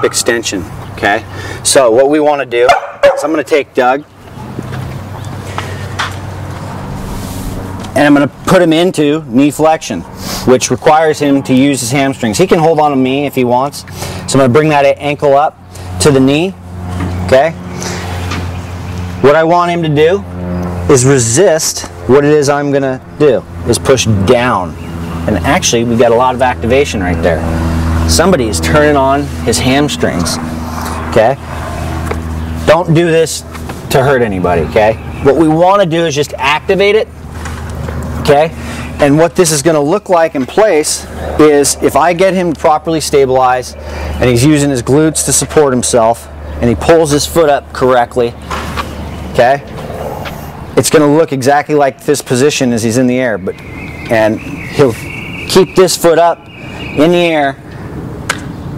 extension, okay? So what we want to do is I'm going to take Doug and I'm going to put him into knee flexion, which requires him to use his hamstrings. He can hold on to me if he wants. So I'm going to bring that ankle up to the knee, okay? What I want him to do is resist what it is I'm going to do, is push down. And actually, we got a lot of activation right there. Somebody is turning on his hamstrings, okay? Don't do this to hurt anybody, okay? What we want to do is just activate it, okay? And what this is going to look like in place is if I get him properly stabilized and he's using his glutes to support himself and he pulls his foot up correctly, okay? It's going to look exactly like this position as he's in the air, and he'll keep this foot up in the air.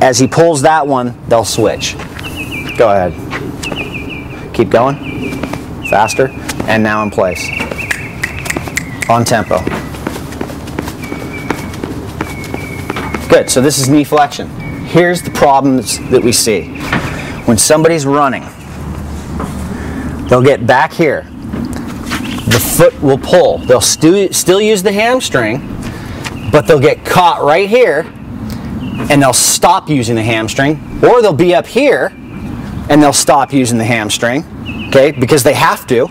As he pulls that one, they'll switch. Go ahead. Keep going. Faster. And now in place. On tempo. Good. So this is knee flexion. Here's the problems that we see. When somebody's running, they'll get back here. The foot will pull. They'll still use the hamstring, but they'll get caught right here and they'll stop using the hamstring, or they'll be up here and they'll stop using the hamstring, okay, because they have to.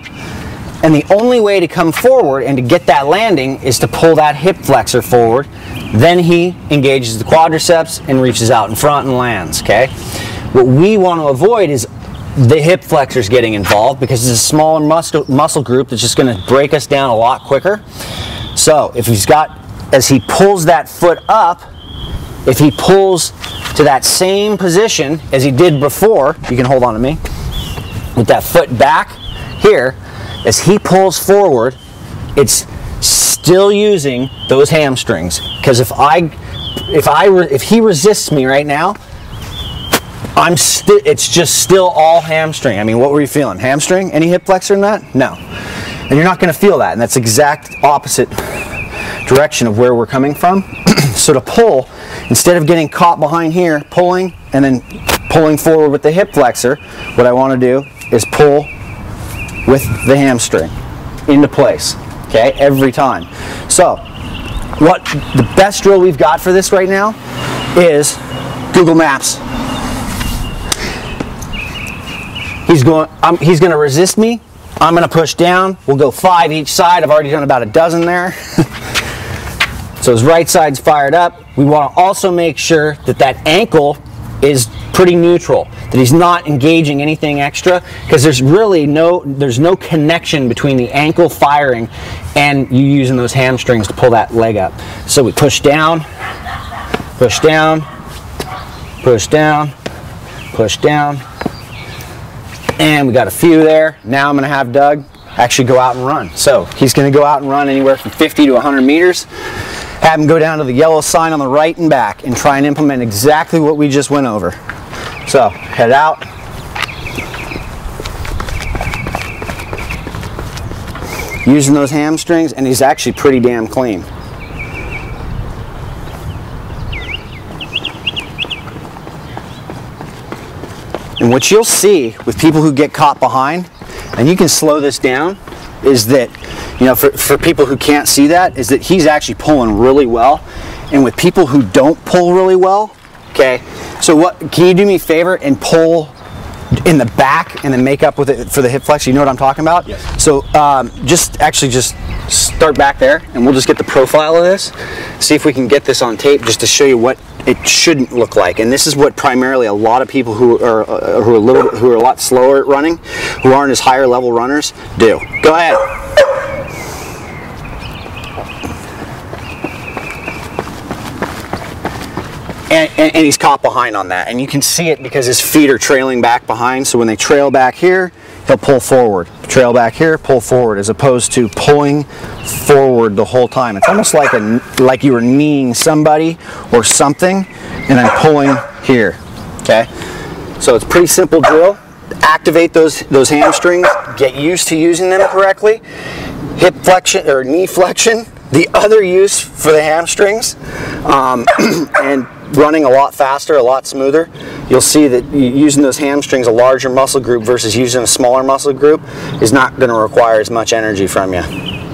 And the only way to come forward and to get that landing is to pull that hip flexor forward. Then he engages the quadriceps and reaches out in front and lands, okay? What we want to avoid is the hip flexors getting involved, because it's a smaller muscle group that's just going to break us down a lot quicker. So if he's got, as he pulls that foot up, if he pulls to that same position as he did before, you can hold on to me, with that foot back here, as he pulls forward, it's still using those hamstrings. Because if he resists me right now, it's just still all hamstring. I mean, what were you feeling? Hamstring? Any hip flexor in that? No. And you're not going to feel that, and that's exact opposite direction of where we're coming from. So to pull, instead of getting caught behind here, pulling, and then pulling forward with the hip flexor, what I want to do is pull with the hamstring into place, okay, every time. So what the best drill we've got for this right now is Google Maps. He's going to resist me. I'm going to push down. We'll go 5 each side. I've already done about a dozen there. So his right side's fired up. We want to also make sure that that ankle is pretty neutral, that he's not engaging anything extra, because there's really no connection between the ankle firing and you using those hamstrings to pull that leg up. So we push down, push down, push down, push down, and we got a few there. Now I'm going to have Doug actually go out and run. So he's going to go out and run anywhere from 50 to 100 meters. Have him go down to the yellow sign on the right and back and try and implement exactly what we just went over. So head out. Using those hamstrings, and he's actually pretty damn clean. And what you'll see with people who get caught behind, and you can slow this down, is that, you know, for people who can't see that, is that he's actually pulling really well. And with people who don't pull really well, okay, so what, can you do me a favor and pull in the back and then make up with it for the hip flex? You know what I'm talking about? Yes. So just start back there, and we'll just get the profile of this, see if we can get this on tape just to show you what it shouldn't look like. And this is what primarily a lot of people who are a lot slower at running, who aren't as higher level runners, do. Go ahead. And he's caught behind on that, and you can see it because his feet are trailing back behind. So when they trail back here, he'll pull forward. Trail back here, pull forward, as opposed to pulling forward the whole time. It's almost like you were kneeing somebody or something, and I'm pulling here. Okay, so it's a pretty simple drill. Activate those hamstrings. Get used to using them correctly. Hip flexion or knee flexion, the other use for the hamstrings, and running a lot faster, a lot smoother. you'll see that using those hamstrings, a larger muscle group versus using a smaller muscle group, is not going to require as much energy from you.